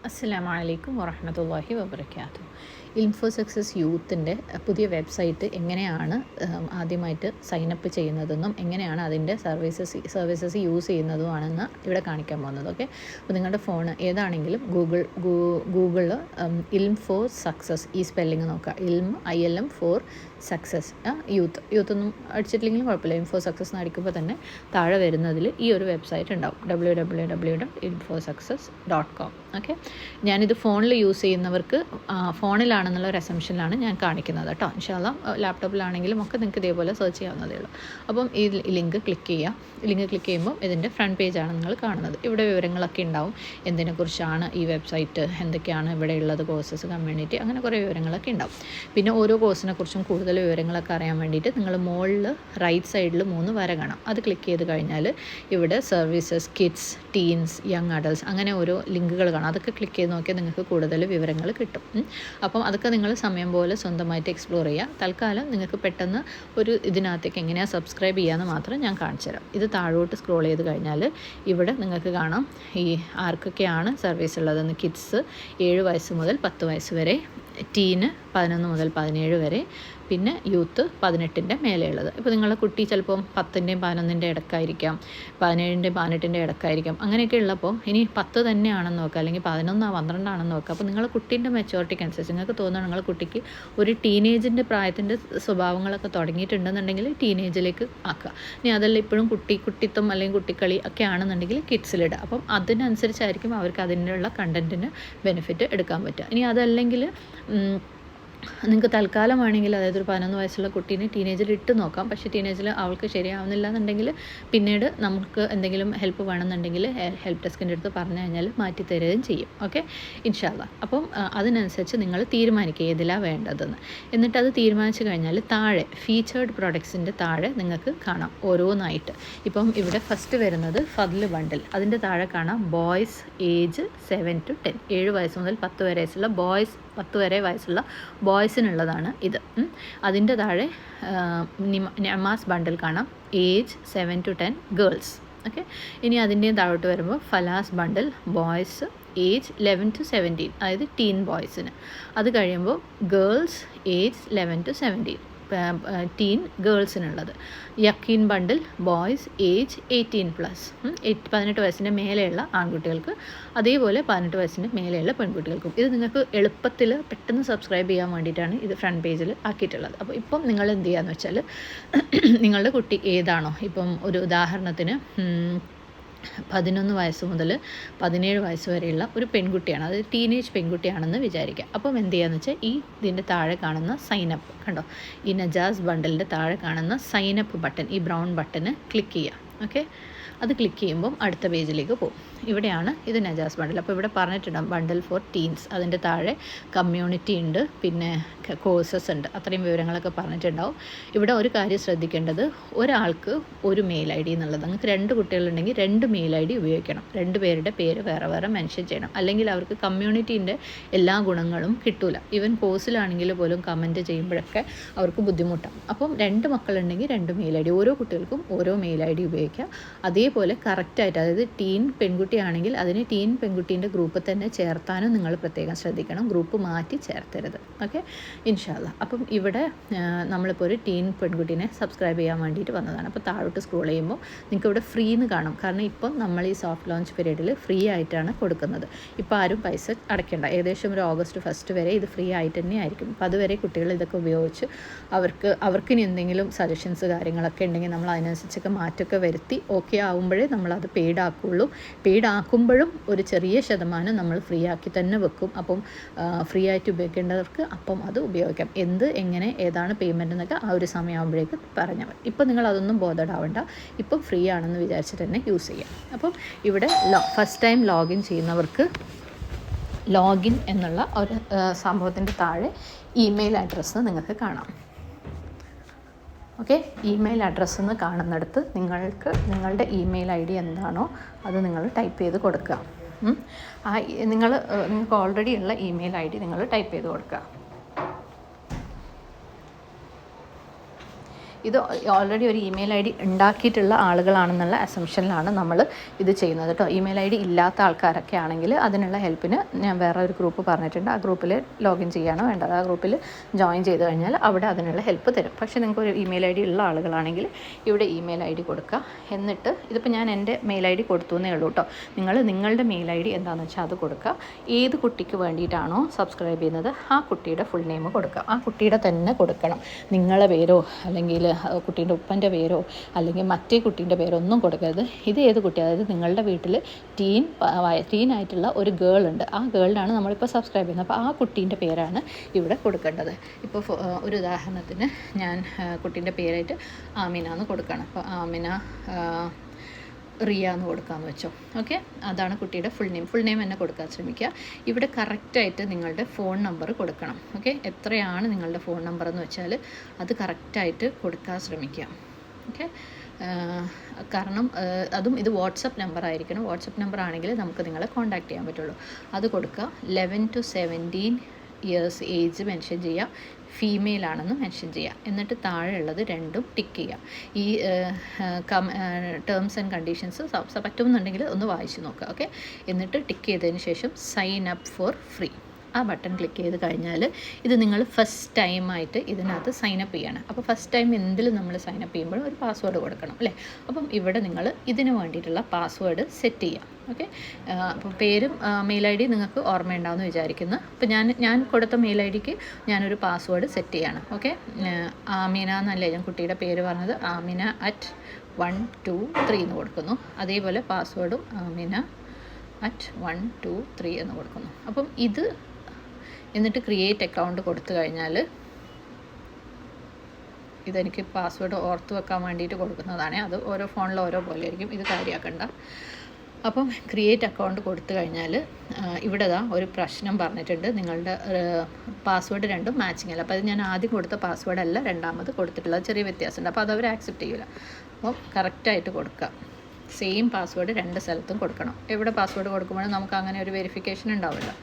അസ്സലാമു അലൈക്കും വറഹ്മത്തുള്ളാഹി വബറകാതുഹു. ഇൻഫോ സക്സസ് യൂത്തിൻ്റെ പുതിയ വെബ്സൈറ്റ് എങ്ങനെയാണ് ആദ്യമായിട്ട് സൈനപ്പ് ചെയ്യുന്നതെന്നും എങ്ങനെയാണ് അതിൻ്റെ സർവീസസ് യൂസ് ചെയ്യുന്നതുമാണെന്ന് ഇവിടെ കാണിക്കാൻ പോകുന്നത്. ഓക്കെ, അപ്പോൾ നിങ്ങളുടെ ഫോൺ ഏതാണെങ്കിലും ഗൂഗിളിൽ ഇൽഫോ സക്സസ് ഈ സ്പെല്ലിങ് നോക്കുക. ILM ഫോർ സക്സസ് യൂത്തൊന്നും അടിച്ചിട്ടില്ലെങ്കിലും കുഴപ്പമില്ല. ഇൻഫോ സക്സസ് എന്ന് അടിക്കുമ്പോൾ തന്നെ താഴെ വരുന്നതിൽ ഈ ഒരു വെബ്സൈറ്റ് ഉണ്ടാവും, www.infosuccess.com. ഓക്കെ, ഞാനിത് ഫോണിൽ യൂസ് ചെയ്യുന്നവർക്ക് ഫോണിലാണെന്നുള്ള ഒരു അസംഷനിലാണ് ഞാൻ കാണിക്കുന്നത് കേട്ടോ. ഇൻഷാ അല്ലാ ലാപ്ടോപ്പിലാണെങ്കിലും ഒക്കെ നിങ്ങൾക്ക് ഇതേപോലെ സെർച്ച് ചെയ്യാവുന്നതേ ഉള്ളൂ. അപ്പം ഈ ലിങ്ക് ക്ലിക്ക് ചെയ്യുമ്പോൾ ഇതിൻ്റെ ഫ്രണ്ട് പേജാണ് നിങ്ങൾ കാണുന്നത്. ഇവിടെ വിവരങ്ങളൊക്കെ ഉണ്ടാവും, എന്തിനെക്കുറിച്ചാണ് ഈ വെബ്സൈറ്റ്, എന്തൊക്കെയാണ് ഇവിടെ ഉള്ളത്, കോഴ്സസ്, കമ്മ്യൂണിറ്റി, അങ്ങനെ കുറേ വിവരങ്ങളൊക്കെ ഉണ്ടാവും. പിന്നെ ഓരോ കോഴ്സിനെ കുറിച്ചും കൂടുതൽ വിവരങ്ങളൊക്കെ അറിയാൻ വേണ്ടിയിട്ട് നിങ്ങൾ മുകളിൽ റൈറ്റ് സൈഡിൽ 3 വര കാണാം. അത് ക്ലിക്ക് ചെയ്ത് കഴിഞ്ഞാൽ ഇവിടെ services, kids, teens, young adults, അങ്ങനെ ഓരോ ലിങ്കുകൾ കാണാം. അതൊക്കെ ക്ലിക്ക് ചെയ്ത് നോക്കിയാൽ നിങ്ങൾക്ക് കൂടുതൽ വിവരങ്ങൾ കിട്ടും. അപ്പം അതൊക്കെ നിങ്ങൾ സമയം പോലെ സ്വന്തമായിട്ട് എക്സ്പ്ലോർ ചെയ്യുക. തൽക്കാലം നിങ്ങൾക്ക് പെട്ടെന്ന് ഒരു ഇതിനകത്തേക്ക് എങ്ങനെയാണ് സബ്സ്ക്രൈബ് ചെയ്യാമെന്ന് മാത്രം ഞാൻ കാണിച്ചു തരാം. ഇത് താഴോട്ട് സ്ക്രോൾ ചെയ്ത് കഴിഞ്ഞാൽ ഇവിടെ നിങ്ങൾക്ക് കാണാം ഈ ആർക്കൊക്കെയാണ് സർവീസ് ഉള്ളതെന്ന്. കിഡ്സ് 7 വയസ്സ് മുതൽ 10 വയസ്സ് വരെ, ടീന് 11 മുതൽ 17 വരെ, പിന്നെ യൂത്ത് 18ൻ്റെ മേലെയുള്ളത്. ഇപ്പോൾ നിങ്ങളുടെ കുട്ടി ചിലപ്പം 10ൻ്റെയും 11ൻ്റെ ഇടക്കായിരിക്കാം, 17ൻ്റെയും 18ൻ്റെ ഇടക്കായിരിക്കാം. അങ്ങനെയൊക്കെ ഉള്ളപ്പോൾ ഇനി 10 തന്നെയാണെന്ന് നോക്കുക, അല്ലെങ്കിൽ 11 12 ആണെന്ന് നോക്കുക. അപ്പോൾ നിങ്ങളുടെ കുട്ടീൻ്റെ മെച്ചോറിറ്റിക്ക് അനുസരിച്ച് നിങ്ങൾക്ക് തോന്നുന്നു നിങ്ങളുടെ കുട്ടിക്ക് ഒരു ടീനേജിൻ്റെ പ്രായത്തിൻ്റെ സ്വഭാവങ്ങളൊക്കെ തുടങ്ങിയിട്ടുണ്ടെന്നുണ്ടെങ്കിൽ ടീനേജിലേക്ക് ആക്കുക. ഇനി അതല്ല ഇപ്പോഴും കുട്ടിത്തം അല്ലെങ്കിൽ കുട്ടിക്കളി ഒക്കെ ആണെന്നുണ്ടെങ്കിൽ കിഡ്സിലിടുക. അപ്പം അതിനനുസരിച്ചായിരിക്കും അവർക്ക് അതിനുള്ള കണ്ടൻറ്റിന് ബെനിഫിറ്റ് എടുക്കാൻ പറ്റുക. ഇനി അതല്ലെങ്കിൽ നിങ്ങൾക്ക് തൽക്കാലമാണെങ്കിൽ, അതായത് ഒരു 11 വയസ്സുള്ള കുട്ടീനെ ടീനേജിൽ ഇട്ട് നോക്കാം. പക്ഷേ ടീനേജിൽ അവൾക്ക് ശരിയാവുന്നില്ല എന്നുണ്ടെങ്കിൽ പിന്നീട് നമുക്ക് എന്തെങ്കിലും ഹെൽപ്പ് വേണമെന്നുണ്ടെങ്കിൽ ഹെൽപ്പ് ഡെസ്കിൻ്റെ അടുത്ത് പറഞ്ഞു കഴിഞ്ഞാൽ മാറ്റി തരുകയും ചെയ്യും. ഓക്കെ, ഇൻഷാ അല്ലാ. അപ്പം അതിനനുസരിച്ച് നിങ്ങൾ തീരുമാനിക്കുക ഏതിലാണ് വേണ്ടതെന്ന്. എന്നിട്ട് അത് തീരുമാനിച്ചു കഴിഞ്ഞാൽ താഴെ ഫീച്ചേർഡ് പ്രൊഡക്ട്സിൻ്റെ താഴെ നിങ്ങൾക്ക് കാണാം ഓരോന്നായിട്ട്. ഇപ്പം ഇവിടെ ഫസ്റ്റ് വരുന്നത് ഫദ്ൽ ബണ്ടിൽ. അതിൻ്റെ താഴെ കാണാം ബോയ്സ് ഏജ് 7 to 10, 7 വയസ്സ് മുതൽ 10 വരെയുള്ള ബോയ്സ്, 10 വരെ വയസ്സുള്ള ബോയ്സിനുള്ളതാണ് ഇത്. അതിൻ്റെ താഴെ നമാസ് ബണ്ടിൽ കാണാം, ഏജ് 7 to 10 ഗേൾസ്. ഓക്കെ, ഇനി അതിൻ്റെയും താഴോട്ട് വരുമ്പോൾ ഫലാസ് ബണ്ടിൽ, ബോയ്സ് ഏജ് 11 to 17, അതായത് ടീൻ ബോയ്സിന്. അത് കഴിയുമ്പോൾ ഗേൾസ് ഏജ് 11 to 17, ടീൻ ഗേൾസിനുള്ളത്. യക്കീൻ ബണ്ടിൽ, ബോയ്സ് ഏജ് 18+, 18 വയസ്സിൻ്റെ മേലെയുള്ള ആൺകുട്ടികൾക്ക്, അതേപോലെ 18 വയസ്സിൻ്റെ മേലെയുള്ള പെൺകുട്ടികൾക്കും. ഇത് നിങ്ങൾക്ക് എളുപ്പത്തിൽ പെട്ടെന്ന് സബ്സ്ക്രൈബ് ചെയ്യാൻ വേണ്ടിയിട്ടാണ് ഇത് ഫ്രണ്ട് പേജിൽ ആക്കിയിട്ടുള്ളത്. അപ്പോൾ ഇപ്പം നിങ്ങൾ എന്ത് ചെയ്യാന്ന് വെച്ചാൽ നിങ്ങളുടെ കുട്ടി ഏതാണോ, ഇപ്പം ഒരു ഉദാഹരണത്തിന് 11 വയസ്സ് മുതൽ 17 വയസ്സ് വരെയുള്ള ഒരു പെൺകുട്ടിയാണ്, അത് ടീനേജ് പെൺകുട്ടിയാണെന്ന് വിചാരിക്കുക. അപ്പം എന്ത് ചെയ്യാന്ന് വെച്ചാൽ ഇതിൻ്റെ താഴെ കാണുന്ന സൈനപ്പ് കണ്ടോ, ഈ നജാസ് ബണ്ടിലിൻ്റെ താഴെ കാണുന്ന സൈനപ്പ് ബട്ടൺ, ഈ ബ്രൗൺ ബട്ടന് ക്ലിക്ക് ചെയ്യുക. ഓക്കെ, അത് ക്ലിക്ക് ചെയ്യുമ്പം അടുത്ത പേജിലേക്ക് പോകും. ഇവിടെയാണ് ഇത് നജാസ് ബണ്ടിൽ. അപ്പോൾ ഇവിടെ പറഞ്ഞിട്ടുണ്ടാകും ബണ്ടിൽ ഫോർ ടീൻസ്, അതിൻ്റെ താഴെ കമ്മ്യൂണിറ്റി ഉണ്ട്, പിന്നെ കോഴ്സസ് ഉണ്ട്, അത്രയും വിവരങ്ങളൊക്കെ പറഞ്ഞിട്ടുണ്ടാവും. ഇവിടെ ഒരു കാര്യം ശ്രദ്ധിക്കേണ്ടത്, ഒരാൾക്ക് ഒരു മെയിൽ ID എന്നുള്ളത്. നിങ്ങൾക്ക് 2 കുട്ടികളുണ്ടെങ്കിൽ 2 മെയിൽ ID ഉപയോഗിക്കണം. 2 പേരുടെ പേര് വേറെ വേറെ മെൻഷൻ ചെയ്യണം, അല്ലെങ്കിൽ അവർക്ക് കമ്മ്യൂണിറ്റീൻ്റെ എല്ലാ ഗുണങ്ങളും കിട്ടൂല. ഈവൻ കോഴ്സിലാണെങ്കിൽ പോലും കമൻറ്റ് ചെയ്യുമ്പോഴൊക്കെ അവർക്ക് ബുദ്ധിമുട്ടാണ്. അപ്പം 2 മക്കളുണ്ടെങ്കിൽ 2 മെയിൽ ID, ഓരോ കുട്ടികൾക്കും ഓരോ മെയിൽ ID ഉപയോഗിക്കുക. അതേപോലെ കറക്റ്റായിട്ട്, അതായത് ടീൻ പെൺകുട്ടിയാണെങ്കിൽ അതിന് ടീൻ പെൺകുട്ടീൻ്റെ ഗ്രൂപ്പിൽ തന്നെ ചേർത്താനും നിങ്ങൾ പ്രത്യേകം ശ്രദ്ധിക്കണം, ഗ്രൂപ്പ് മാറ്റി ചേർത്തരുത്. ഓക്കെ, ഇൻഷാ അല്ലാ. അപ്പം ഇവിടെ നമ്മളിപ്പോൾ ഒരു ടീൻ പെൺകുട്ടീനെ സബ്സ്ക്രൈബ് ചെയ്യാൻ വേണ്ടിയിട്ട് വന്നതാണ്. അപ്പോൾ താഴോട്ട് സ്ക്രോൾ ചെയ്യുമ്പോൾ നിങ്ങൾക്ക് ഇവിടെ ഫ്രീ എന്ന് കാണും. കാരണം ഇപ്പം നമ്മൾ ഈ സോഫ്റ്റ് ലോഞ്ച് പീരീഡിൽ ഫ്രീ ആയിട്ടാണ് കൊടുക്കുന്നത്. ഇപ്പോൾ ആരും പൈസ അടയ്ക്കേണ്ട. ഏകദേശം ഒരു ഓഗസ്റ്റ് 1 വരെ ഇത് ഫ്രീ ആയിട്ട് തന്നെ ആയിരിക്കും. അപ്പോൾ അതുവരെ കുട്ടികൾ ഇതൊക്കെ ഉപയോഗിച്ച് അവർക്കിനി എന്തെങ്കിലും സജഷൻസ് കാര്യങ്ങളൊക്കെ ഉണ്ടെങ്കിൽ നമ്മൾ അതിനനുസരിച്ചൊക്കെ മാറ്റമൊക്കെ വരുത്തി ഓക്കെ ആകുമ്പോഴേ നമ്മളത് പെയ്ഡ് ആക്കുകയുള്ളൂ. പെയ്ഡ് ആക്കുമ്പോഴും ഒരു ചെറിയ ശതമാനം നമ്മൾ ഫ്രീ ആക്കി തന്നെ വെക്കും. അപ്പം ഫ്രീ ആയിട്ട് ഉപയോഗിക്കേണ്ടവർക്ക് അപ്പം അത് ഉപയോഗിക്കാം. എങ്ങനെ ഏതാണ് പേയ്മെൻറ്റ് എന്നൊക്കെ ആ ഒരു സമയമാകുമ്പോഴേക്ക് പറഞ്ഞാൽ മതി. ഇപ്പം നിങ്ങൾ അതൊന്നും ബോധേഡാവണ്ട, ഇപ്പം ഫ്രീ ആണെന്ന് വിചാരിച്ചിട്ട് തന്നെ യൂസ് ചെയ്യാം. അപ്പം ഇവിടെ ഫസ്റ്റ് ടൈം ലോഗിൻ ചെയ്യുന്നവർക്ക് ലോഗിൻ എന്നുള്ള ഒരു സംഭവത്തിൻ്റെ താഴെ ഇമെയിൽ അഡ്രസ്സ് നിങ്ങൾക്ക് കാണാം. ഓക്കെ, ഇമെയിൽ അഡ്രസ്സ് എന്ന് കാണുന്നിടത്ത് നിങ്ങളുടെ ഇമെയിൽ ID എന്താണോ അത് നിങ്ങൾ ടൈപ്പ് ചെയ്ത് കൊടുക്കുക. നിങ്ങൾക്ക് ഓൾറെഡി ഉള്ള ഇമെയിൽ ID നിങ്ങൾ ടൈപ്പ് ചെയ്ത് കൊടുക്കുക. ഇത് ഓൾറെഡി ഒരു ഇമെയിൽ ഐ ഡി ഉണ്ടാക്കിയിട്ടുള്ള ആളുകളാണെന്നുള്ള അസംഷനിലാണ് നമ്മൾ ഇത് ചെയ്യുന്നത് കേട്ടോ. ഇമെയിൽ ഐ ഡി ഇല്ലാത്ത ആൾക്കാരൊക്കെ ആണെങ്കിൽ അതിനുള്ള ഹെൽപ്പിന് ഞാൻ വേറെ ഒരു ഗ്രൂപ്പ് പറഞ്ഞിട്ടുണ്ട്. ആ ഗ്രൂപ്പിൽ ലോഗിൻ ചെയ്യാനോ വേണ്ടത്, ആ ഗ്രൂപ്പിൽ ജോയിൻ ചെയ്ത് കഴിഞ്ഞാൽ അവിടെ അതിനുള്ള ഹെൽപ്പ് തരും. പക്ഷേ നിങ്ങൾക്ക് ഒരു ഇമെയിൽ ഐ ഡി ഉള്ള ആളുകളാണെങ്കിൽ ഇവിടെ ഇമെയിൽ ഐ ഡി കൊടുക്കുക. എന്നിട്ട് ഇതിപ്പോൾ ഞാൻ എൻ്റെ മെയിൽ ഐ ഡി കൊടുത്തു എന്നേ ഉള്ളൂ കേട്ടോ. നിങ്ങളുടെ മെയിൽ ഐ ഡി എന്താണെന്ന് വെച്ചാൽ അത് കൊടുക്കുക. ഏത് കുട്ടിക്ക് വേണ്ടിയിട്ടാണോ സബ്സ്ക്രൈബ് ചെയ്യുന്നത് ആ കുട്ടിയുടെ ഫുൾ നെയിം കൊടുക്കുക. ആ കുട്ടിയുടെ തന്നെ കൊടുക്കണം. നിങ്ങളെ പേരോ അല്ലെങ്കിൽ കുട്ടീൻ്റെ ഉപ്പൻ്റെ പേരോ അല്ലെങ്കിൽ മറ്റേ കുട്ടീൻ്റെ പേരോ ഒന്നും കൊടുക്കരുത്. ഇത് ഏത് കുട്ടി, അതായത് നിങ്ങളുടെ വീട്ടിൽ ടീൻ ആയിട്ടുള്ള ഒരു ഗേൾ ഉണ്ട്. ആ ഗേളിനാണ് നമ്മളിപ്പോൾ സബ്സ്ക്രൈബ് ചെയ്യുന്നത്. അപ്പോൾ ആ കുട്ടീൻ്റെ പേരാണ് ഇവിടെ കൊടുക്കേണ്ടത്. ഇപ്പോൾ ഒരു ഉദാഹരണത്തിന് ഞാൻ കുട്ടീൻ്റെ പേരായിട്ട് ആമിന എന്ന് കൊടുക്കണം. അപ്പോൾ ആമിന റിയ എന്ന് കൊടുക്കാമെന്ന് വെച്ചോ. ഓക്കെ, അതാണ് കുട്ടിയുടെ ഫുൾ നെയിം തന്നെ കൊടുക്കാൻ ശ്രമിക്കുക. ഇവിടെ കറക്റ്റായിട്ട് നിങ്ങളുടെ ഫോൺ നമ്പർ കൊടുക്കണം. ഓക്കെ, എത്രയാണ് നിങ്ങളുടെ ഫോൺ നമ്പർ എന്ന് വെച്ചാൽ അത് കറക്റ്റായിട്ട് കൊടുക്കാൻ ശ്രമിക്കുക. ഓക്കെ, കാരണം അതും ഇത് വാട്സപ്പ് നമ്പർ ആയിരിക്കണം. വാട്സപ്പ് നമ്പർ ആണെങ്കിൽ നമുക്ക് നിങ്ങളെ കോൺടാക്ട് ചെയ്യാൻ പറ്റുള്ളൂ. അത് കൊടുക്കുക. 11 to 17 ഇയേഴ്സ് ഏജ് മെൻഷൻ ചെയ്യുക, ഫീമെയിൽ ആണെന്ന് മെൻഷൻ ചെയ്യുക. എന്നിട്ട് താഴെയുള്ളത് രണ്ടും ടിക്ക് ചെയ്യുക. ഈ ടേംസ് ആൻഡ് കണ്ടീഷൻസ് പറ്റുമെന്നുണ്ടെങ്കിൽ ഒന്ന് വായിച്ച് നോക്കുക. ഓക്കെ, എന്നിട്ട് ടിക്ക് ചെയ്തതിന് ശേഷം സൈൻ അപ്പ് ഫോർ ഫ്രീ ആ ബട്ടൺ ക്ലിക്ക് ചെയ്ത് കഴിഞ്ഞാൽ ഇത് നിങ്ങൾ ഫസ്റ്റ് ടൈമായിട്ട് ഇതിനകത്ത് സൈനപ്പ് ചെയ്യണം. അപ്പോൾ ഫസ്റ്റ് ടൈം എന്തിലും നമ്മൾ സൈനപ്പ് ചെയ്യുമ്പോഴും ഒരു പാസ്വേഡ് കൊടുക്കണം അല്ലേ. അപ്പം ഇവിടെ നിങ്ങൾ ഇതിന് വേണ്ടിയിട്ടുള്ള പാസ്വേഡ് സെറ്റ് ചെയ്യാം. ഓക്കെ, അപ്പോൾ പേരും മെയിൽ ഐ ഡി നിങ്ങൾക്ക് ഓർമ്മയുണ്ടാവുമെന്ന് വിചാരിക്കുന്നു. അപ്പോൾ ഞാൻ കൊടുത്ത മെയിൽ ഐ ഡിക്ക് ഞാനൊരു പാസ്വേഡ് സെറ്റ് ചെയ്യണം. ഓക്കെ, ആമിന എന്നല്ലേ ഞാൻ കുട്ടിയുടെ പേര് പറഞ്ഞത്, ആമിന @123 എന്ന് കൊടുക്കുന്നു. അതേപോലെ പാസ്വേഡും ആമിന @123 എന്ന് കൊടുക്കുന്നു. അപ്പം ഇത് എന്നിട്ട് ക്രിയേറ്റ് അക്കൗണ്ട് കൊടുത്തു കഴിഞ്ഞാൽ ഇതെനിക്ക് പാസ്വേഡ് ഓർത്ത് വെക്കാൻ വേണ്ടിയിട്ട് കൊടുക്കുന്നതാണ്. അത് ഓരോ ഫോണിൽ ഓരോ പോലെ ആയിരിക്കും, ഇത് കാര്യമാക്കണ്ട. അപ്പം ക്രിയേറ്റ് അക്കൗണ്ട് കൊടുത്തു കഴിഞ്ഞാൽ ഇവിടെ ഒരു പ്രശ്നം പറഞ്ഞിട്ടുണ്ട്, നിങ്ങളുടെ പാസ്വേഡ് രണ്ടും മാച്ചിങ് അല്ല. അപ്പോൾ അത് ഞാൻ ആദ്യം കൊടുത്ത പാസ്വേഡ് അല്ല രണ്ടാമത് കൊടുത്തിട്ടുള്ളത്, ചെറിയ വ്യത്യാസമുണ്ട്. അപ്പോൾ അതവർ ആക്സെപ്റ്റ് ചെയ്യില്ല. അപ്പോൾ കറക്റ്റായിട്ട് കൊടുക്കുക. സെയിം പാസ്വേഡ് രണ്ട് സ്ഥലത്തും കൊടുക്കണം. എവിടെ പാസ്വേഡ് കൊടുക്കുമ്പോഴും നമുക്ക് അങ്ങനെ ഒരു വെരിഫിക്കേഷൻ ഉണ്ടാവില്ല.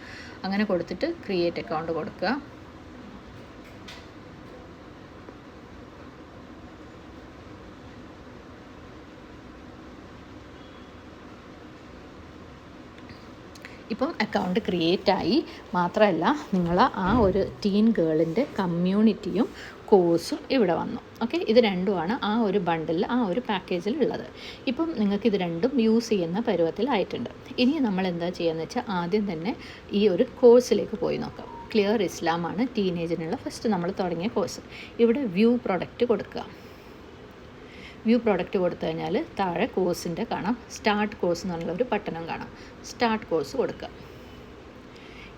അങ്ങനെ കൊടുത്തിട്ട് ക്രിയേറ്റ് അക്കൗണ്ട് കൊടുക്കുക. ഇപ്പം അക്കൗണ്ട് ക്രിയേറ്റ് ആയി. മാത്രമല്ല നിങ്ങൾ ആ ഒരു ടീൻ ഗേളിൻ്റെ കമ്മ്യൂണിറ്റിയും കോഴ്സും ഇവിടെ വന്നു. ഓക്കെ, ഇത് രണ്ടുമാണ് ആ ഒരു ബണ്ടിൽ ആ ഒരു പാക്കേജിൽ ഉള്ളത്. ഇപ്പം നിങ്ങൾക്ക് ഇത് രണ്ടും യൂസ് ചെയ്യുന്ന പരുവത്തിലായിട്ടുണ്ട്. ഇനി നമ്മൾ എന്താ ചെയ്യുകയെന്ന് വെച്ചാൽ ആദ്യം തന്നെ ഈ ഒരു കോഴ്സിലേക്ക് പോയി നോക്കാം. ക്ലിയർ ഇസ്ലാമാണ് ടീനേജിനുള്ള ഫസ്റ്റ് നമ്മൾ തുടങ്ങിയ കോഴ്സ്. ഇവിടെ വ്യൂ പ്രൊഡക്റ്റ് കൊടുക്കുക. വ്യൂ പ്രോഡക്റ്റ് കൊടുത്തു കഴിഞ്ഞാൽ താഴെ കോഴ്സിൻ്റെ കാണാം, സ്റ്റാർട്ട് കോഴ്സ് എന്നുള്ള ഒരു ബട്ടണും കാണാം. സ്റ്റാർട്ട് കോഴ്സ് കൊടുക്കുക.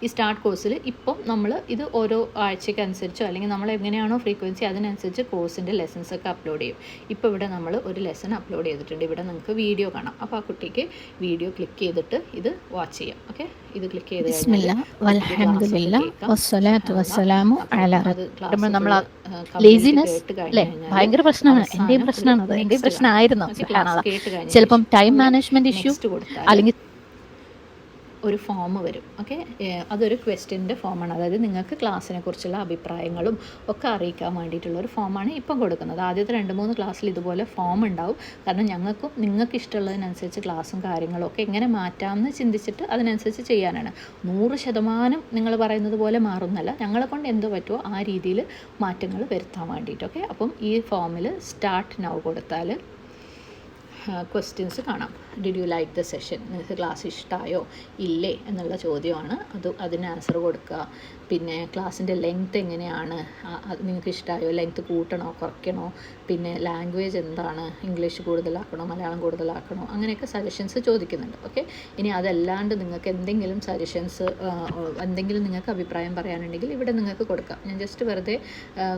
ഈ സ്റ്റാർട്ട് കോഴ്സിൽ ഇപ്പം നമ്മൾ ഇത് ഓരോ ആഴ്ചയ്ക്കനുസരിച്ചോ അല്ലെങ്കിൽ നമ്മൾ എങ്ങനെയാണോ ഫ്രീക്വൻസി അതിനനുസരിച്ച് കോഴ്സിൻ്റെ ലെസൺസ് ഒക്കെ അപ്ലോഡ് ചെയ്യും. ഇപ്പോൾ ഇവിടെ നമ്മൾ ഒരു ലെസൺ അപ്ലോഡ് ചെയ്തിട്ടുണ്ട്. ഇവിടെ നിങ്ങൾക്ക് വീഡിയോ കാണാം. അപ്പോൾ ആ കുട്ടിക്ക് വീഡിയോ ക്ലിക്ക് ചെയ്തിട്ട് ഇത് വാച്ച് ചെയ്യാം. ഓക്കെ, ഇത് ക്ലിക്ക് ചെയ്ത് ഭയങ്കര പ്രശ്നമാണ്. എന്റെയും പ്രശ്നമാണ്, എന്റെയും പ്രശ്നമായിരുന്നു. ചിലപ്പം ടൈം മാനേജ്മെന്റ് ഇഷ്യൂ അല്ലെങ്കിൽ ഒരു ഫോം വരും. ഓക്കെ, അതൊരു ക്വസ്റ്റ്യൻ്റെ ഫോമാണ്. അതായത് നിങ്ങൾക്ക് ക്ലാസ്സിനെ കുറിച്ചുള്ള അഭിപ്രായങ്ങളും ഒക്കെ അറിയിക്കാൻ വേണ്ടിയിട്ടുള്ള ഒരു ഫോമാണ് ഇപ്പം കൊടുക്കുന്നത്. ആദ്യത്തെ 2-3 ക്ലാസ്സിൽ ഇതുപോലെ ഫോം ഉണ്ടാവും. കാരണം നിങ്ങൾക്ക് ഇഷ്ടമുള്ളതിനനുസരിച്ച് ക്ലാസ്സും കാര്യങ്ങളും ഒക്കെ എങ്ങനെ മാറ്റാമെന്ന് ചിന്തിച്ചിട്ട് അതിനനുസരിച്ച് ചെയ്യാനാണ്. 100% നിങ്ങൾ പറയുന്നത് പോലെ മാറുന്നല്ല, ഞങ്ങളെ കൊണ്ട് എന്തോ പറ്റുമോ ആ രീതിയിൽ മാറ്റങ്ങൾ വരുത്താൻ വേണ്ടിയിട്ട്. ഓക്കെ, അപ്പം ഈ ഫോമിൽ സ്റ്റാർട്ട് നൗ കൊടുത്താൽ ക്വസ്റ്റ്യൻസ് കാണാം. Did you like the session, നിങ്ങൾക്ക് ക്ലാസ് ഇഷ്ടമായോ ഇല്ലേ എന്നുള്ള ചോദ്യമാണ്. അതിന് ആൻസർ കൊടുക്കുക. പിന്നെ ക്ലാസ്സിൻ്റെ ലെങ്ത്ത് എങ്ങനെയാണ്, നിങ്ങൾക്ക് ഇഷ്ടമായോ, ലെങ്ത്ത് കൂട്ടണോ കുറയ്ക്കണോ, പിന്നെ ലാംഗ്വേജ് എന്താണ്, ഇംഗ്ലീഷ് കൂടുതലാക്കണോ മലയാളം കൂടുതലാക്കണോ, അങ്ങനെയൊക്കെ സജഷൻസ് ചോദിക്കുന്നുണ്ട്. ഓക്കെ, ഇനി അതല്ലാണ്ട് നിങ്ങൾക്ക് എന്തെങ്കിലും സജഷൻസ് എന്തെങ്കിലും നിങ്ങൾക്ക് അഭിപ്രായം പറയാനുണ്ടെങ്കിൽ ഇവിടെ നിങ്ങൾക്ക് കൊടുക്കാം. ഞാൻ ജസ്റ്റ് വെറുതെ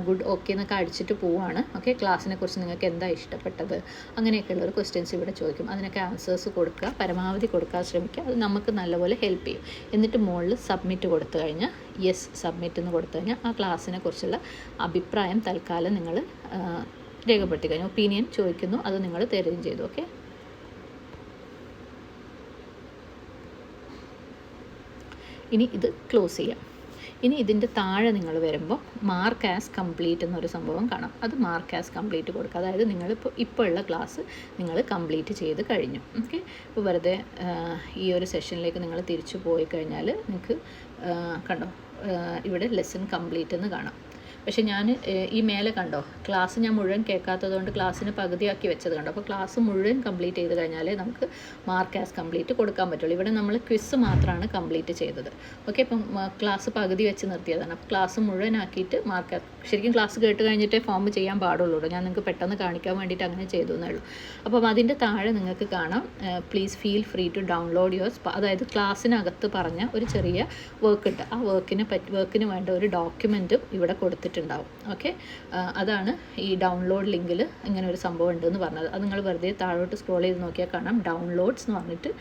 ഗുഡ് ഓക്കെ എന്നൊക്കെ അടിച്ചിട്ട് പോവുകയാണ്. ഓക്കെ, ക്ലാസ്സിനെ കുറിച്ച് നിങ്ങൾക്ക് എന്താ ഇഷ്ടപ്പെട്ടത് അങ്ങനെയൊക്കെയുള്ളൊരു ക്വസ്റ്റ്യൻസ് ഇവിടെ ചോദിക്കും. അതിനൊക്കെ ആൻസേഴ്സ് കൊടുക്കുക, പരമാവധി കൊടുക്കാൻ ശ്രമിക്കുക. അത് നമുക്ക് നല്ലപോലെ ഹെൽപ്പ് ചെയ്യും. എന്നിട്ട് മുകളിൽ സബ്മിറ്റ് കൊടുത്തു കഴിഞ്ഞാൽ യെസ് സബ്മിറ്റ് എന്ന് കൊടുത്തു കഴിഞ്ഞാൽ ആ ക്ലാസ്സിനെ കുറിച്ചുള്ള അഭിപ്രായം തൽക്കാലം നിങ്ങൾ രേഖപ്പെടുത്തി കഴിഞ്ഞു. ഒപ്പീനിയൻ ചോദിക്കുന്നു, അത് നിങ്ങൾ തരുകയും ചെയ്തു. ഓക്കെ, ഇനി ഇത് ക്ലോസ് ചെയ്യാം. ഇനി ഇതിൻ്റെ താഴെ നിങ്ങൾ വരുമ്പോൾ മാർക്ക് ആസ് കംപ്ലീറ്റ് എന്നൊരു സംഭവം കാണാം. അത് മാർക്ക് ആസ് കംപ്ലീറ്റ് കൊടുക്കുക. അതായത് ഇപ്പോൾ ഉള്ള ക്ലാസ് നിങ്ങൾ കംപ്ലീറ്റ് ചെയ്ത് കഴിഞ്ഞു. ഓക്കെ, ഇപ്പോൾ വെറുതെ ഈ ഒരു സെഷനിലേക്ക് നിങ്ങൾ തിരിച്ചു പോയി കഴിഞ്ഞാൽ നിങ്ങൾക്ക് കണ്ടോ ഇവിടെ ലെസൺ കംപ്ലീറ്റ് എന്ന് കാണാം. പക്ഷേ ഞാൻ ഈ മേലെ കണ്ടോ ക്ലാസ് ഞാൻ മുഴുവൻ കേൾക്കാത്തത് കൊണ്ട് ക്ലാസ്സിന് പകുതിയാക്കി വെച്ചത് കണ്ടോ. അപ്പോൾ ക്ലാസ് മുഴുവൻ കംപ്ലീറ്റ് ചെയ്ത് കഴിഞ്ഞാലേ നമുക്ക് മാർക്ക് ആസ് കംപ്ലീറ്റ് കൊടുക്കാൻ പറ്റുള്ളൂ. ഇവിടെ നമ്മൾ ക്വിസ് മാത്രമാണ് കംപ്ലീറ്റ് ചെയ്തത്. ഓക്കെ, ഇപ്പം ക്ലാസ് പകുതി വെച്ച് നിർത്തിയതാണ്. അപ്പോൾ ക്ലാസ് മുഴുവനാക്കിയിട്ട് മാർക്ക് ശരിക്കും ക്ലാസ് കേട്ട് കഴിഞ്ഞിട്ടേ ഫോം ചെയ്യാൻ പാടുള്ളൂ. ഞാൻ നിങ്ങൾക്ക് പെട്ടെന്ന് കാണിക്കാൻ വേണ്ടിയിട്ട് അങ്ങനെ ചെയ്തു എന്നേ ഉള്ളൂ. അപ്പം അതിൻ്റെ താഴെ നിങ്ങൾക്ക് കാണാം please feel free to download your അതായത് ക്ലാസ്സിനകത്ത് പറഞ്ഞ ഒരു ചെറിയ വർക്ക് ഉണ്ട്. ആ വർക്കിന് വേണ്ട ഒരു ഡോക്യുമെൻറ്റും ഇവിടെ കൊടുത്തിട്ടുണ്ടാവും. ഓക്കെ, അതാണ് ഈ ഡൗൺലോഡ് ലിങ്കിൽ ഇങ്ങനെ ഒരു സംഭവം ഉണ്ടെന്ന് പറഞ്ഞത്. അത് നിങ്ങൾ വെറുതെ താഴോട്ട് സ്ക്രോൾ ചെയ്ത് നോക്കിയാൽ കാണാം ഡൗൺലോഡ്സ് എന്ന് പറഞ്ഞിട്ട്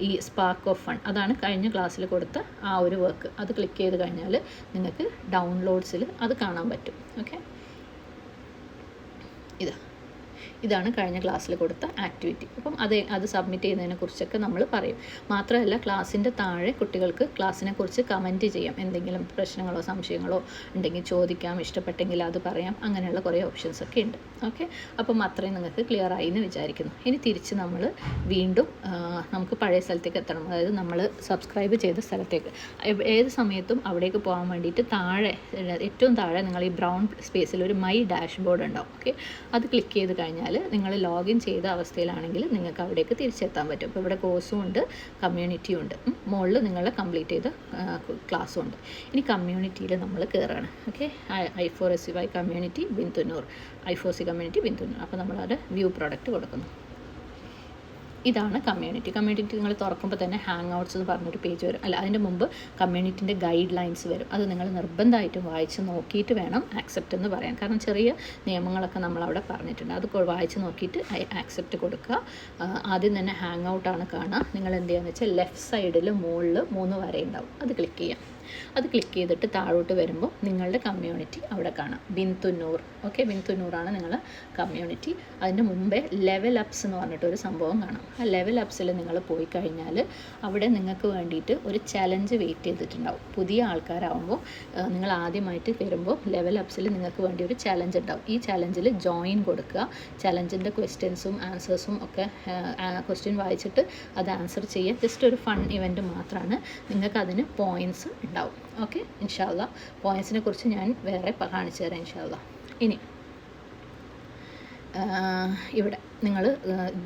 ഈ സ്പാർക്ക് ഓഫ് ഫൺ അതാണ് കഴിഞ്ഞ ക്ലാസ്സിൽ കൊടുത്ത ആ ഒരു വർക്ക്. അത് ക്ലിക്ക് ചെയ്ത് കഴിഞ്ഞാൽ നിങ്ങൾക്ക് ഡൗൺലോഡ്സിൽ അത് കാണാൻ പറ്റും. ഓക്കെ, ഇതാണ് കഴിഞ്ഞ ക്ലാസ്സിൽ കൊടുത്ത ആക്ടിവിറ്റി. അപ്പം അത് സബ്മിറ്റ് ചെയ്യുന്നതിനെ കുറിച്ചൊക്കെ നമ്മൾ പറയും. മാത്രമല്ല ക്ലാസ്സിൻ്റെ താഴെ കുട്ടികൾക്ക് ക്ലാസ്സിനെ കുറിച്ച് കമൻറ്റ് ചെയ്യാം. എന്തെങ്കിലും പ്രശ്നങ്ങളോ സംശയങ്ങളോ ഉണ്ടെങ്കിൽ ചോദിക്കാം, ഇഷ്ടപ്പെട്ടെങ്കിൽ അത് പറയാം. അങ്ങനെയുള്ള കുറേ ഓപ്ഷൻസൊക്കെ ഉണ്ട്. ഓക്കെ, അപ്പം അത്രയും നിങ്ങൾക്ക് ക്ലിയർ ആയി എന്ന് വിചാരിക്കുന്നു. ഇനി തിരിച്ച് നമ്മൾ വീണ്ടും നമുക്ക് പഴയ സ്ഥലത്തേക്ക് എത്തണം. അതായത് നമ്മൾ സബ്സ്ക്രൈബ് ചെയ്ത സ്ഥലത്തേക്ക് ഏത് സമയത്തും അവിടേക്ക് പോകാൻ വേണ്ടിയിട്ട് താഴെ ഏറ്റവും താഴെ നിങ്ങൾ ഈ ബ്രൗൺ സ്പേസിൽ ഒരു മൈ ഡാഷ്ബോർഡ് ഉണ്ടാവും. ഓക്കെ, അത് ക്ലിക്ക് ചെയ്ത് കഴിഞ്ഞാൽ നിങ്ങൾ ലോഗിൻ ചെയ്ത അവസ്ഥയിലാണെങ്കിൽ നിങ്ങൾക്ക് അവിടേക്ക് തിരിച്ചെത്താൻ പറ്റും. ഇപ്പോൾ ഇവിടെ കോഴ്സും ഉണ്ട്, കമ്മ്യൂണിറ്റിയും ഉണ്ട്, മുകളിൽ നിങ്ങളുടെ കംപ്ലീറ്റ് ചെയ്ത ക്ലാസ്സും ഉണ്ട്. ഇനി കമ്മ്യൂണിറ്റിയിൽ നമ്മൾ കയറുകയാണ്. ഓക്കെ, I4SCY കമ്മ്യൂണിറ്റി ബിന്തുന്നൂർ, I4C കമ്മ്യൂണിറ്റി ബിന്തുന്നൂർ. അപ്പോൾ നമ്മളവിടെ വ്യൂ പ്രോഡക്റ്റ് കൊടുക്കുന്നു. ഇതാണ് കമ്മ്യൂണിറ്റി. നിങ്ങൾ തുറക്കുമ്പോൾ തന്നെ ഹാങ് ഔട്ട്സ് എന്ന് പറഞ്ഞൊരു പേജ് വരും. അല്ല, അതിൻ്റെ മുമ്പ് കമ്മ്യൂണിറ്റിൻ്റെ ഗൈഡ് ലൈൻസ് വരും. അത് നിങ്ങൾ നിർബന്ധമായിട്ടും വായിച്ച് നോക്കിയിട്ട് വേണം ആക്സെപ്റ്റ് എന്ന് പറയാൻ. കാരണം ചെറിയ നിയമങ്ങളൊക്കെ നമ്മളവിടെ പറഞ്ഞിട്ടുണ്ട്. അത് വായിച്ച് നോക്കിയിട്ട് ആക്സെപ്റ്റ് കൊടുക്കുക. ആദ്യം തന്നെ ഹാങ് ഔട്ടാണ് കാണുക. നിങ്ങൾ എന്ത് ചെയ്യുകയെന്ന് വെച്ചാൽ ലെഫ്റ്റ് സൈഡിൽ മുകളിൽ 3 വര ഉണ്ടാവും. അത് ക്ലിക്ക് ചെയ്യാം. അത് ക്ലിക്ക് ചെയ്തിട്ട് താഴോട്ട് വരുമ്പോൾ നിങ്ങളുടെ കമ്മ്യൂണിറ്റി അവിടെ കാണാം, ബിന്തുന്നൂർ. ഓക്കെ, ബിന്തുന്നൂറാണ് നിങ്ങളുടെ കമ്മ്യൂണിറ്റി. അതിൻ്റെ മുമ്പേ ലെവൽ അപ്സ് എന്ന് പറഞ്ഞിട്ടൊരു സംഭവം കാണാം. ആ ലെവൽ അപ്സിൽ നിങ്ങൾ പോയി കഴിഞ്ഞാൽ അവിടെ നിങ്ങൾക്ക് വേണ്ടിയിട്ട് ഒരു ചലഞ്ച് വെയിറ്റ് ചെയ്തിട്ടുണ്ടാവും. പുതിയ ആൾക്കാരാകുമ്പോൾ നിങ്ങൾ ആദ്യമായിട്ട് വരുമ്പോൾ ലെവൽ അപ്സിൽ നിങ്ങൾക്ക് വേണ്ടി ഒരു ചലഞ്ച് ഉണ്ടാവും. ഈ ചലഞ്ചിൽ ജോയിൻ കൊടുക്കുക. ചലഞ്ചിൻ്റെ ക്വസ്റ്റ്യൻസും ആൻസേഴ്സും ഒക്കെ ക്വസ്റ്റ്യൻ വായിച്ചിട്ട് അത് ആൻസർ ചെയ്യുക. ജസ്റ്റ് ഒരു ഫൺ ഇവൻറ്റ് മാത്രമാണ്. നിങ്ങൾക്ക് അതിന് പോയിൻറ്റ്സ് ഉണ്ടാവും. ഓക്കെ, ഇൻഷാ അല്ലാ പോയിൻറ്റ്സിനെ കുറിച്ച് ഞാൻ വേറെ കാണിച്ചു തരാം ഇൻഷാ അല്ലാ. ഇനി ഇവിടെ നിങ്ങൾ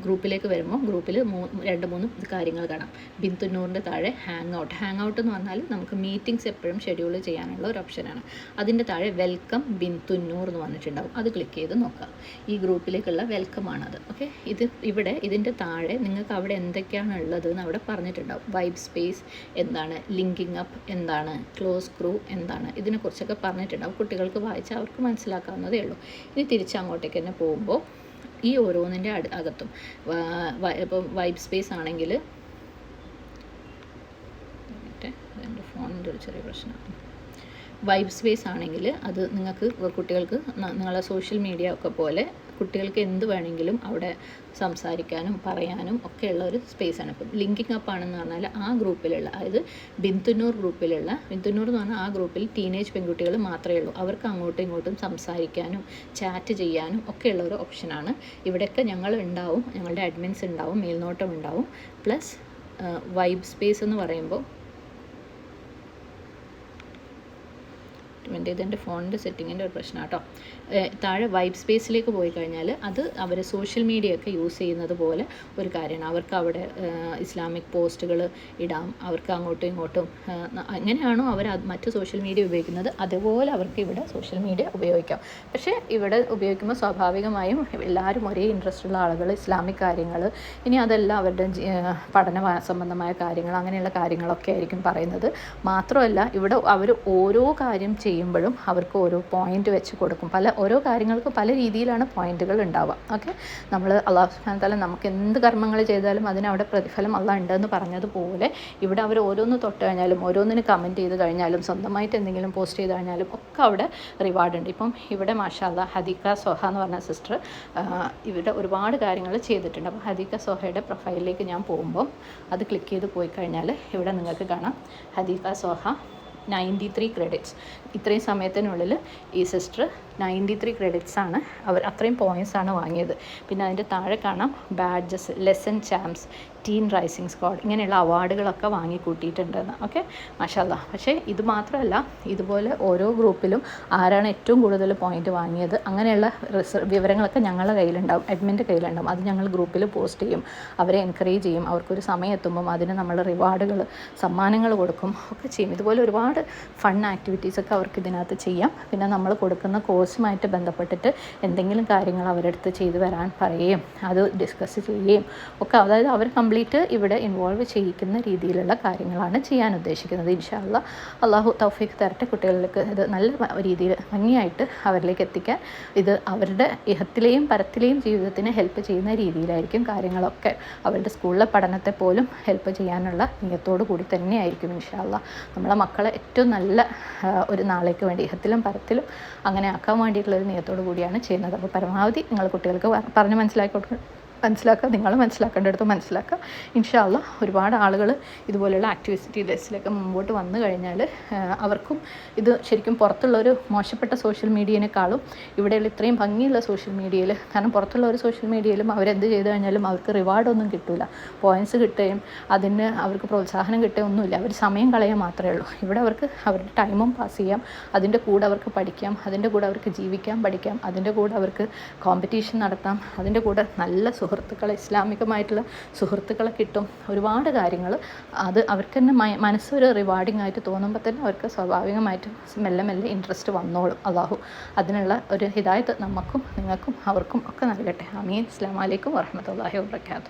ഗ്രൂപ്പിലേക്ക് വരുമ്പോൾ ഗ്രൂപ്പിൽ 2-3 കാര്യങ്ങൾ കാണാം. ബിന്തുന്നൂറിൻ്റെ താഴെ ഹാങ് ഔട്ട് എന്ന് പറഞ്ഞാൽ നമുക്ക് മീറ്റിംഗ്സ് എപ്പോഴും ഷെഡ്യൂൾ ചെയ്യാനുള്ള ഒരു ഓപ്ഷനാണ്. അതിൻ്റെ താഴെ വെൽക്കം ബിന്തുന്നൂർ എന്ന് പറഞ്ഞിട്ടുണ്ടാവും. അത് ക്ലിക്ക് ചെയ്ത് നോക്കുക. ഈ ഗ്രൂപ്പിലേക്കുള്ള വെൽക്കമാണത്. ഓക്കെ, ഇതിൻ്റെ താഴെ നിങ്ങൾക്ക് അവിടെ എന്തൊക്കെയാണ് ഉള്ളത് എന്ന് അവിടെ പറഞ്ഞിട്ടുണ്ടാവും. വൈബ് സ്പേസ് എന്താണ്, ലിങ്കിങ് അപ്പ് എന്താണ്, ക്ലോസ് ക്രൂ എന്താണ്, ഇതിനെക്കുറിച്ചൊക്കെ പറഞ്ഞിട്ടുണ്ടാവും. കുട്ടികൾക്ക് വായിച്ചാൽ അവർക്ക് മനസ്സിലാക്കാവുന്നതേ ഉള്ളൂ. ഇനി തിരിച്ചങ്ങോട്ടേക്ക് തന്നെ പോകുമ്പോൾ ഈ ഓരോന്നിൻ്റെ അകത്തും ഇപ്പോൾ വൈബ് സ്പേസ് ആണെങ്കിൽ എൻ്റെ ഫോണിൻ്റെ ഒരു ചെറിയ പ്രശ്നമാണ്. വൈബ് സ്പേസ് ആണെങ്കിൽ അത് നിങ്ങൾക്ക് കുട്ടികൾക്ക് നിങ്ങളെ സോഷ്യൽ മീഡിയ ഒക്കെ പോലെ കുട്ടികൾക്ക് എന്ത് വേണമെങ്കിലും അവിടെ സംസാരിക്കാനും പറയാനും ഒക്കെയുള്ള ഒരു സ്പേസാണ്. ഇപ്പം ലിങ്കിങ് അപ്പ് ആണെന്ന് പറഞ്ഞാൽ ആ ഗ്രൂപ്പിലുള്ള, അതായത് ബിന്തുന്നൂർ എന്ന് പറഞ്ഞാൽ ആ ഗ്രൂപ്പിൽ ടീനേജ് പെൺകുട്ടികൾ മാത്രമേ ഉള്ളൂ. അവർക്ക് അങ്ങോട്ടും ഇങ്ങോട്ടും സംസാരിക്കാനും ചാറ്റ് ചെയ്യാനും ഒക്കെയുള്ള ഒരു ഓപ്ഷനാണ്. ഇവിടെയൊക്കെ ഞങ്ങളുണ്ടാവും, ഞങ്ങളുടെ അഡ്മിൻസ് ഉണ്ടാവും, മേൽനോട്ടം ഉണ്ടാവും. പ്ലസ് വൈബ് സ്പേസ് എന്ന് പറയുമ്പോൾ ഇതെൻ്റെ ഫോണിൻ്റെ സെറ്റിങ്ങിൻ്റെ ഒരു പ്രശ്നം കേട്ടോ. താഴെ വൈബ് സ്പേസിലേക്ക് പോയി കഴിഞ്ഞാൽ അത് അവർ സോഷ്യൽ മീഡിയ ഒക്കെ യൂസ് ചെയ്യുന്നത് പോലെ ഒരു കാര്യമാണ്. അവർക്ക് അവിടെ ഇസ്ലാമിക് പോസ്റ്റുകൾ ഇടാം. അവർക്ക് അങ്ങോട്ടും ഇങ്ങോട്ടും എങ്ങനെയാണോ അവർ മറ്റ് സോഷ്യൽ മീഡിയ ഉപയോഗിക്കുന്നത് അതുപോലെ അവർക്ക് ഇവിടെ സോഷ്യൽ മീഡിയ ഉപയോഗിക്കാം. പക്ഷേ ഇവിടെ ഉപയോഗിക്കുമ്പോൾ സ്വാഭാവികമായും എല്ലാവരും ഒരേ ഇൻട്രസ്റ്റ് ഉള്ള ആളുകൾ, ഇസ്ലാമിക് കാര്യങ്ങൾ, ഇനി അതെല്ലാം അവരുടെ പഠന സംബന്ധമായ കാര്യങ്ങൾ, അങ്ങനെയുള്ള കാര്യങ്ങളൊക്കെ ആയിരിക്കും പറയുന്നത്. മാത്രമല്ല ഇവിടെ അവർ ഓരോ കാര്യം ചെയ്യുമ്പോഴും അവർക്ക് ഓരോ പോയിന്റ് വെച്ച് കൊടുക്കും. ഓരോ കാര്യങ്ങൾക്കും പല രീതിയിലാണ് പോയിന്റുകൾ ഉണ്ടാവുക. ഓക്കെ, നമ്മൾ അല്ലാഹു സുബ്ഹാനഹു വ തആല നമുക്ക് എന്ത് കർമ്മങ്ങൾ ചെയ്താലും അതിനവിടെ പ്രതിഫലം അല്ലാഹ് ഉണ്ടെന്ന് പറഞ്ഞതുപോലെ ഇവിടെ അവർ ഓരോന്ന് തൊട്ട് കഴിഞ്ഞാലും ഓരോന്നിന് കമൻറ്റ് ചെയ്ത് കഴിഞ്ഞാലും സ്വന്തമായിട്ട് എന്തെങ്കിലും പോസ്റ്റ് ചെയ്ത് കഴിഞ്ഞാലും ഒക്കെ അവിടെ റിവാർഡ് ഉണ്ട്. ഇപ്പം ഇവിടെ മാഷാ അല്ലാഹ് ഹദീഖ സോഹ എന്ന് പറഞ്ഞ സിസ്റ്റർ ഇവിടെ ഒരുപാട് കാര്യങ്ങൾ ചെയ്തിട്ടുണ്ട്. അപ്പോൾ ഹദീഖ സോഹയുടെ പ്രൊഫൈലിലേക്ക് ഞാൻ പോകുമ്പോൾ അത് ക്ലിക്ക് ചെയ്ത് പോയി കഴിഞ്ഞാൽ ഇവിടെ നിങ്ങൾക്ക് കാണാം ഹദീഖ സോഹ 93 ക്രെഡിറ്റ്സ്. ഇത്രയും സമയത്തിനുള്ളിൽ ഈ സിസ്റ്റർ 93 ക്രെഡിറ്റ്സാണ് അത്രയും പോയിൻറ്റ്സാണ് വാങ്ങിയത്. പിന്നെ അതിൻ്റെ താഴെ കാണാം badges, lesson champs, teen rising squad, ഇങ്ങനെയുള്ള അവാർഡുകളൊക്കെ വാങ്ങിക്കൂട്ടിയിട്ടുണ്ടെന്ന്. ഓക്കെ, മാഷാല്ലാ. പക്ഷേ ഇത് മാത്രമല്ല, ഇതുപോലെ ഓരോ ഗ്രൂപ്പിലും ആരാണ് ഏറ്റവും കൂടുതൽ പോയിൻ്റ് വാങ്ങിയത് അങ്ങനെയുള്ള വിവരങ്ങളൊക്കെ ഞങ്ങളുടെ കയ്യിലുണ്ടാവും, അഡ്മിൻ്റെ കയ്യിലുണ്ടാവും. അത് ഞങ്ങൾ ഗ്രൂപ്പിൽ പോസ്റ്റ് ചെയ്യും, അവരെ എൻകറേജ് ചെയ്യും. അവർക്കൊരു സമയം എത്തുമ്പം അതിന് നമ്മൾ റിവാർഡുകൾ, സമ്മാനങ്ങൾ കൊടുക്കും, ഒക്കെ ചെയ്യും. ഇതുപോലെ ഒരുപാട് ഫൺ ആക്ടിവിറ്റീസൊക്കെ അവർക്ക് ഇതിനകത്ത് ചെയ്യാം. പിന്നെ നമ്മൾ കൊടുക്കുന്ന കോഴ്സുമായിട്ട് ബന്ധപ്പെട്ടിട്ട് എന്തെങ്കിലും കാര്യങ്ങൾ അവരുടെ അടുത്ത് ചെയ്തു വരാൻ പറയുകയും അത് ഡിസ്കസ് ചെയ്യുകയും ഒക്കെ, അതായത് അവർ കംപ്ലീറ്റ് ഇവിടെ ഇൻവോൾവ് ചെയ്യിക്കുന്ന രീതിയിലുള്ള കാര്യങ്ങളാണ് ചെയ്യാൻ ഉദ്ദേശിക്കുന്നത്. ഇൻഷാ അല്ലാ അള്ളാഹു തൗഫീഖ് തരട്ടെ. കുട്ടികളിലേക്ക് ഇത് നല്ല രീതിയിൽ ഭംഗിയായിട്ട് അവരിലേക്ക് എത്തിക്കാൻ, ഇത് അവരുടെ ഇഹത്തിലെയും പരത്തിലെയും ജീവിതത്തിന് ഹെൽപ്പ് ചെയ്യുന്ന രീതിയിലായിരിക്കും കാര്യങ്ങളൊക്കെ. അവരുടെ സ്കൂളിലെ പഠനത്തെ പോലും ഹെൽപ്പ് ചെയ്യാനുള്ള നിയത്തോടു കൂടി തന്നെയായിരിക്കും ഇൻഷാ അല്ലാ നമ്മളെ മക്കളെ ഏറ്റവും നല്ല ഒരു നാളേക്ക് വേണ്ടി ഇഹത്തിലും പരത്തിലും അങ്ങനെ ആക്കാൻ വേണ്ടിയിട്ടുള്ളൊരു നിയത്തോടു കൂടിയാണ് ചെയ്യുന്നത്. അപ്പോൾ പരമാവധി നിങ്ങൾ കുട്ടികൾക്ക് പറഞ്ഞ് മനസ്സിലാക്കുക, നിങ്ങൾ മനസ്സിലാക്കേണ്ടടുത്ത് മനസ്സിലാക്കുക. ഇൻഷാ അല്ലാ ഒരുപാട് ആളുകൾ ഇതുപോലെയുള്ള ആക്ടിവിറ്റീസിലൊക്കെ മുമ്പോട്ട് വന്നു കഴിഞ്ഞാൽ അവർക്കും ഇത് ശരിക്കും പുറത്തുള്ള ഒരു മോശപ്പെട്ട സോഷ്യൽ മീഡിയനേക്കാളും ഇവിടെയുള്ള ഇത്രയും ഭംഗിയുള്ള സോഷ്യൽ മീഡിയയിൽ, കാരണം പുറത്തുള്ള ഒരു സോഷ്യൽ മീഡിയയിലും അവരെന്ത് ചെയ്ത് കഴിഞ്ഞാലും അവർക്ക് റിവാർഡൊന്നും കിട്ടില്ല, പോയിൻറ്റ്സ് കിട്ടുകയും അതിന് അവർക്ക് പ്രോത്സാഹനം കിട്ടുകയും ഒന്നുമില്ല, അവർ സമയം കളയുക മാത്രമേ ഉള്ളൂ. ഇവിടെ അവർക്ക് അവരുടെ ടൈമും പാസ് ചെയ്യാം, അതിൻ്റെ കൂടെ അവർക്ക് പഠിക്കാം, അതിൻ്റെ കൂടെ അവർക്ക് ജീവിക്കാൻ പഠിക്കാം, അതിൻ്റെ കൂടെ അവർക്ക് കോമ്പറ്റീഷൻ നടത്താം, അതിൻ്റെ കൂടെ നല്ല സുഹൃത്തുക്കളെ, ഇസ്ലാമികമായിട്ടുള്ള സുഹൃത്തുക്കളെ കിട്ടും. ഒരുപാട് കാര്യങ്ങൾ അത് അവർക്ക് തന്നെ മനസ്സൊരു റിവാർഡിംഗ് ആയിട്ട് തോന്നുമ്പോൾ തന്നെ അവർക്ക് സ്വാഭാവികമായിട്ടും മെല്ലെ മെല്ലെ ഇൻട്രസ്റ്റ് വന്നോളും. അള്ളാഹു അതിനുള്ള ഒരു ഹിദായത്ത് നമുക്കും നിങ്ങൾക്കും അവർക്കും ഒക്കെ നൽകട്ടെ. ആമീൻ. അസ്സലാമു അലൈക്കും വറഹ്മത്തുള്ളാഹി വബറകാതുഹു.